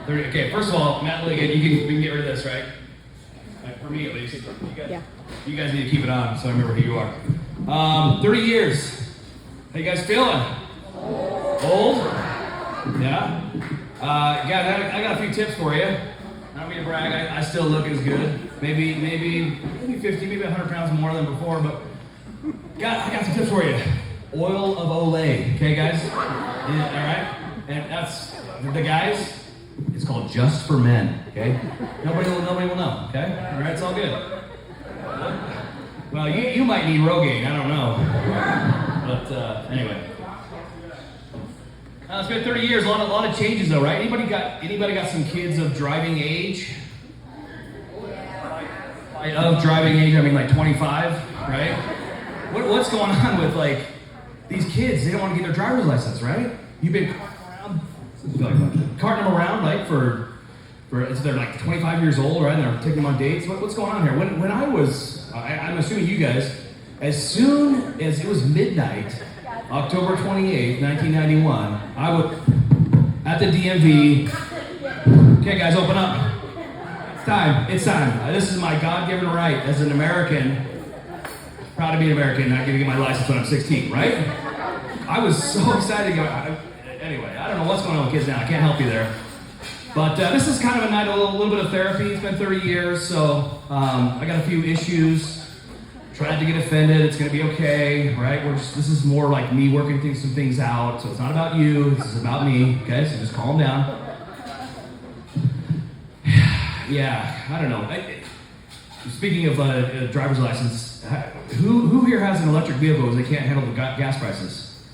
30. Okay, first of all, Matt Liggett, we can get rid of this, right? For me at least. You guys need to keep it on so I remember who you are. 30 years. How you guys feeling? Old? Yeah? Guys, I got a few tips for you. I don't mean to brag, I still look as good. Maybe 50, maybe 100 pounds more than before, but I got some tips for you. Oil of Olay, okay guys? Yeah, all right? And that's, the guys, it's called Just for Men, okay? Nobody will know, okay? All right, it's all good. Well, you might need Rogaine, I don't know. But anyway. It's been 30 years, a lot of changes though, right? Anybody got some kids of driving age? Of driving age, I mean like 25, right? What's going on with like these kids? They don't want to get their driver's license, right? You've been carting them around, like they're like 25 years old, right? And they're taking them on dates. What's going on here? When I'm assuming you guys, as soon as it was midnight, October 28th, 1991, I was at the DMV. Okay, guys, open up. It's time. This is my God-given right as an American. Proud to be an American, not going to get my license when I'm 16, right? I was so excited to go. Anyway, I don't know what's going on with kids now. I can't help you there. But this is kind of a night, a little bit of therapy. It's been 30 years, so I got a few issues. Tried to get offended. It's going to be okay, right? This is more like me working some things out. So it's not about you. This is about me. Okay, so just calm down. Yeah, I don't know. Speaking of driver's license, who here has an electric vehicle because they can't handle the gas prices?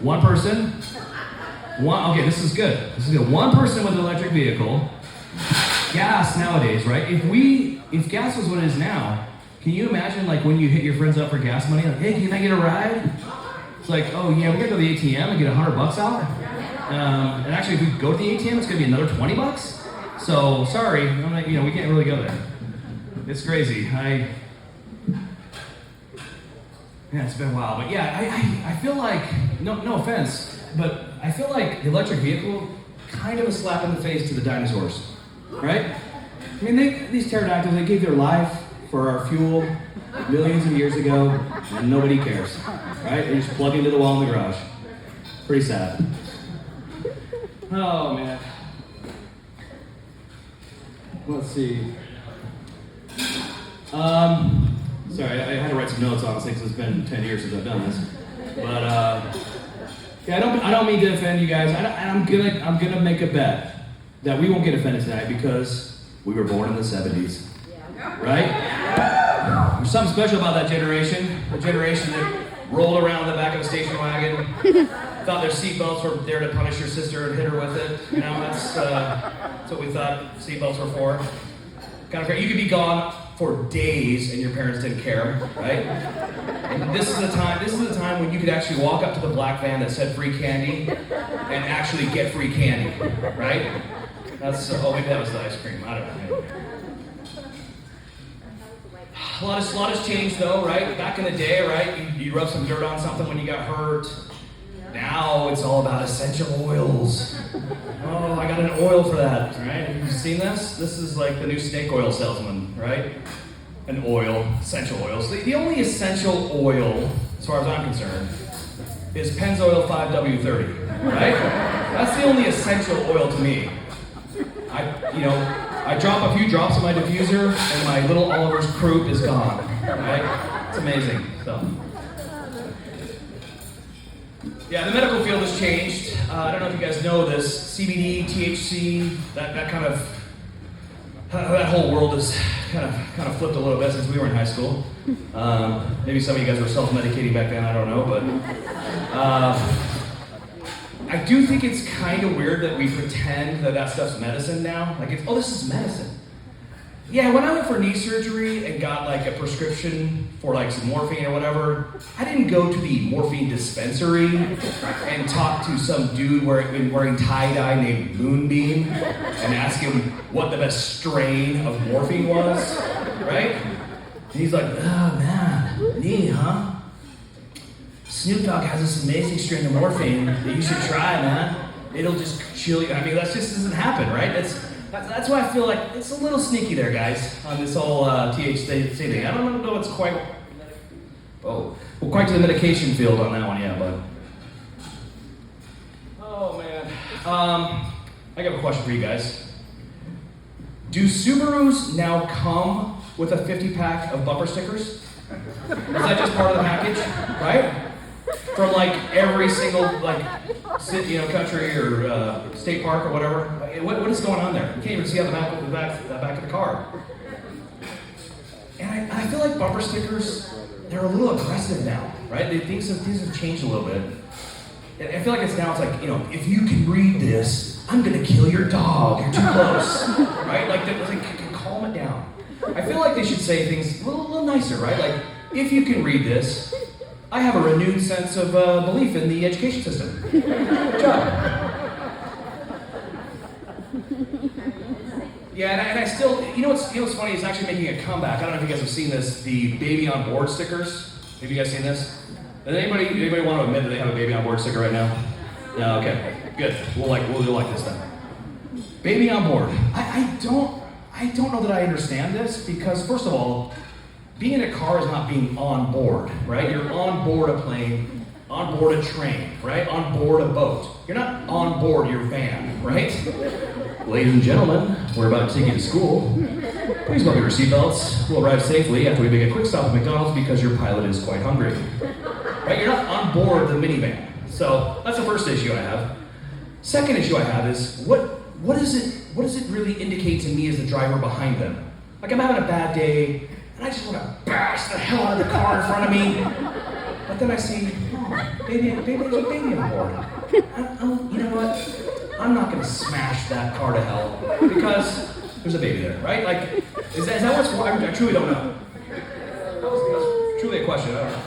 One person? Okay, this is good. One person with an electric vehicle. Gas nowadays, right? If gas was what it is now, can you imagine like when you hit your friends up for gas money? Like, hey, can I get a ride? It's like, oh yeah, we gotta go to the ATM and get $100 out. And actually, if we go to the ATM, it's gonna be another $20. So sorry, we can't really go there. It's crazy. It's been a while, but yeah, I feel like no offense, but I feel like the electric vehicle kind of a slap in the face to the dinosaurs, right? I mean, these pterodactyls, they gave their life for our fuel millions of years ago, and nobody cares, right? They just plug into the wall in the garage. Pretty sad. Oh, man. Let's see. Sorry, I had to write some notes, honestly, because it's been 10 years since I've done this. But, yeah, I don't mean to offend you guys. I'm gonna make a bet that we won't get offended tonight because we were born in the 70s. Right? There's something special about that generation. The generation that rolled around the back of a station wagon, thought their seatbelts were there to punish your sister and hit her with it. That's what we thought seatbelts were for. Kind of crazy. You could be gone for days and your parents didn't care, right? And this is the time when you could actually walk up to the black van that said free candy and actually get free candy, right? Maybe that was the ice cream. I don't know. A lot has changed though, right? Back in the day, right? You rub some dirt on something when you got hurt. Now it's all about essential oils. Oh, I got an oil for that, right? Have you seen this? This is like the new snake oil salesman, right? An oil, essential oils. The only essential oil, as far as I'm concerned, is Pennzoil 5W30, right? That's the only essential oil to me. I drop a few drops in my diffuser and my little Oliver's croup is gone, right? It's amazing, so. Yeah, the medical field has changed. I don't know if you guys know this. CBD, THC, that kind of, that whole world has kind of flipped a little bit since we were in high school. Maybe some of you guys were self-medicating back then, I don't know, but I do think it's kind of weird that we pretend that stuff's medicine now. Like, this is medicine. Yeah, when I went for knee surgery and got like a prescription for like some morphine or whatever, I didn't go to the morphine dispensary and talk to some dude wearing tie-dye named Moonbeam and ask him what the best strain of morphine was, right? And he's like, oh man, knee, huh? Snoop Dogg has this amazing strain of morphine that you should try, man. it'll just chill you. I mean, that just doesn't happen, right? That's why I feel like it's a little sneaky there, guys, on this whole THC thing. I don't know if it's quite, quite to the medication field on that one, yeah, but. Oh, man. I got a question for you guys. Do Subarus now come with a 50-pack of bumper stickers? Is that just part of the package, right? From like every single city, country or state park or whatever. What is going on there? You can't even see on the back of the car. And I feel like bumper stickers, they're a little aggressive now, right? Things have changed a little bit. I feel like it's like, if you can read this, I'm gonna kill your dog. You're too close, right? Like calm it down. I feel like they should say things a little nicer, right? Like, if you can read this, I have a renewed sense of belief in the education system. Good job. Yeah, and I still, what's funny is actually making a comeback. I don't know if you guys have seen this, the baby on board stickers. Have you guys seen this? Does anybody want to admit that they have a baby on board sticker right now? No, okay, good. We'll do like this then. Baby on board. I don't know that I understand this because first of all, being in a car is not being on board, right? You're on board a plane, on board a train, right? On board a boat. You're not on board your van, right? Ladies and gentlemen, we're about to take you to school. Please buckle your seatbelts. We'll arrive safely after we make a quick stop at McDonald's because your pilot is quite hungry. Right? You're not on board the minivan. So that's the first issue I have. Second issue I have is what does it really indicate to me as the driver behind them? Like I'm having a bad day and I just want to bash the hell out of the car in front of me. But then I see, there's a baby on board. You know what? I'm not going to smash that car to hell because there's a baby there, right? Like, is that what's wrong? I truly don't know. That was truly a question. I don't know.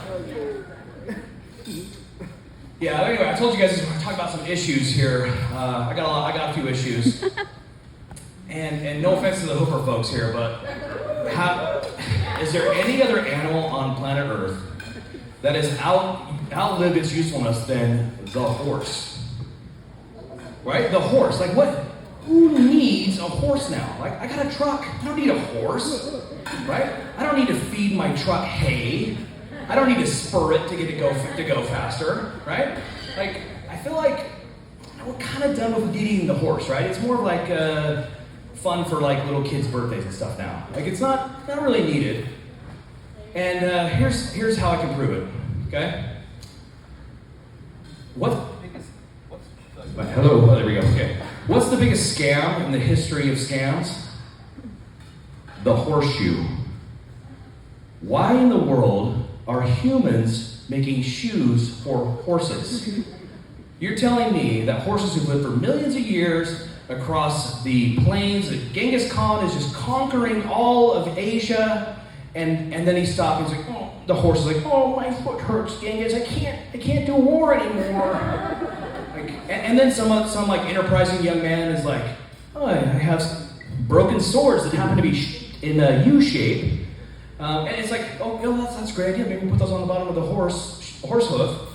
Yeah. Anyway, I told you guys I was going to talk about some issues here. I got a few issues, and no offense to the Hooper folks here, but is there any other animal on planet Earth that has outlived its usefulness than the horse? Right? The horse. Like what? Who needs a horse now? Like I got a truck. I don't need a horse. Right? I don't need to feed my truck hay. I don't need to spur it to get it to go faster. Right? Like I feel like we're kind of done with needing the horse. Right? It's more of like fun for like little kids' birthdays and stuff now. Like it's not really needed. And here's how I can prove it. Okay? Hello, there we go, okay. What's the biggest scam in the history of scams? The horseshoe. Why in the world are humans making shoes for horses? You're telling me that horses who've lived for millions of years across the plains, that Genghis Khan is just conquering all of Asia, and then he stopped and he's like, oh, the horse is like, oh, my foot hurts, Genghis, I can't do war anymore. And then some like enterprising young man is like, oh, I have some broken swords that happen to be in a U shape, and it's like, oh, that's a great idea. Maybe we'll put those on the bottom of the horse hoof.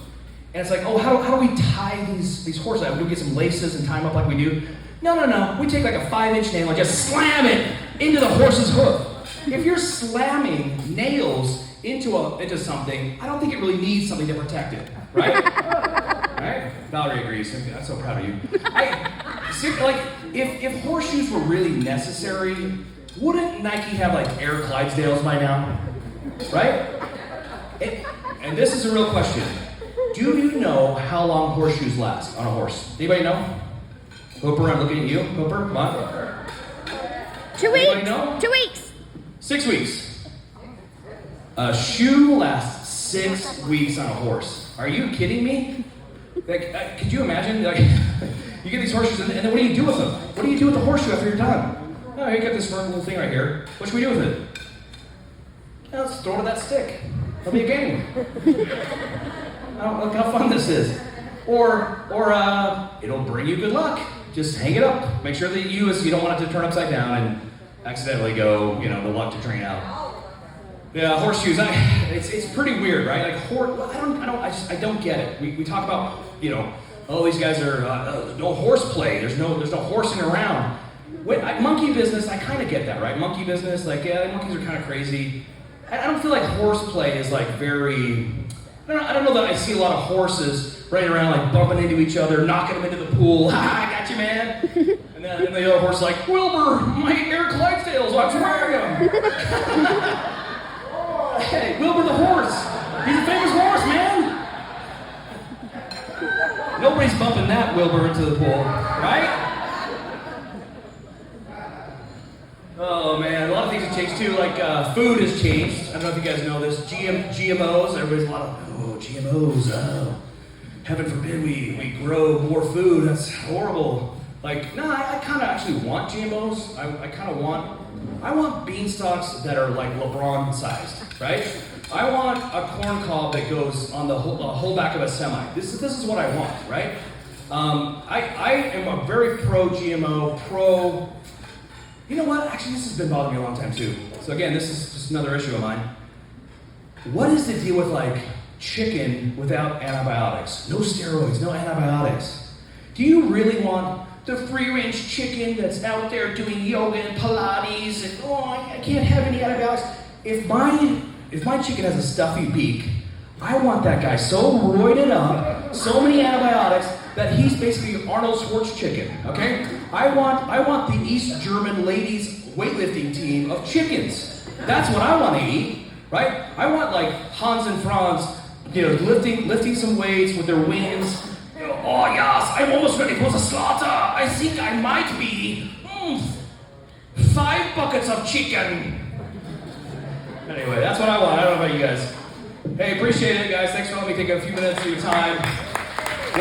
And it's like, oh, how do we tie these horses out? Do we get some laces and tie them up like we do? No. We take like a 5-inch nail and just slam it into the horse's hoof. If you're slamming nails into something, I don't think it really needs something to protect it, right? Right? Valerie agrees. I'm so proud of you. If horseshoes were really necessary, wouldn't Nike have like Air Clydesdales by now? Right? And this is a real question. Do you know how long horseshoes last on a horse? Anybody know? Hooper, I'm looking at you. Hooper, come on. 2 weeks. Anybody know? 2 weeks. 6 weeks. A shoe lasts 6 weeks on a horse. Are you kidding me? Like, could you imagine? Like, you get these horseshoes, and then what do you do with them? What do you do with the horseshoe after you're done? Oh, you got this little thing right here. What should we do with it? Well, let's throw it at that stick. It'll be a game. Look how fun this is. Or it'll bring you good luck. Just hang it up. Make sure that you don't want it to turn upside down and accidentally go, the luck to drain out. Yeah, horseshoes. It's pretty weird, right? Like I don't get it. We talk about oh, these guys are no horseplay. There's no horsing around. Monkey business, I kind of get that, right? Monkey business, like, yeah, monkeys are kind of crazy. I don't feel like horseplay is like very. I don't know that I see a lot of horses running around like bumping into each other, knocking them into the pool. Ha! I got you, man. And then the other horse like, Wilbur, my Air Clydesdales, I'm wearing them. Hey, Wilbur the horse. He's a famous horse, man. Nobody's bumping that Wilbur into the pool, right? Oh man, a lot of things have changed too. Like food has changed. I don't know if you guys know this. GMOs. Everybody's a lot of GMOs. Oh, heaven forbid we grow more food. That's horrible. Like, no, I kind of actually want GMOs. I want beanstalks that are like LeBron sized, right? I want a corn cob that goes on the whole back of a semi. This is what I want, right? I am a very pro GMO, pro. You know what? Actually, this has been bothering me a long time too. So again, this is just another issue of mine. What is the deal with like chicken without antibiotics? No steroids, no antibiotics. Do you really want the free-range chicken that's out there doing yoga and Pilates and I can't have any antibiotics? If my chicken has a stuffy beak, I want that guy so roided up, so many antibiotics, that he's basically Arnold Schwarzenegger chicken, okay? I want the East German ladies weightlifting team of chickens. That's what I want to eat, right? I want like Hans and Franz, lifting some weights with their wings. Oh yes, I'm almost ready for the slaughter. I think I might be 5 buckets of chicken. Anyway, that's what I want. I don't know about you guys. Hey, appreciate it, guys. Thanks for letting me take a few minutes of your time.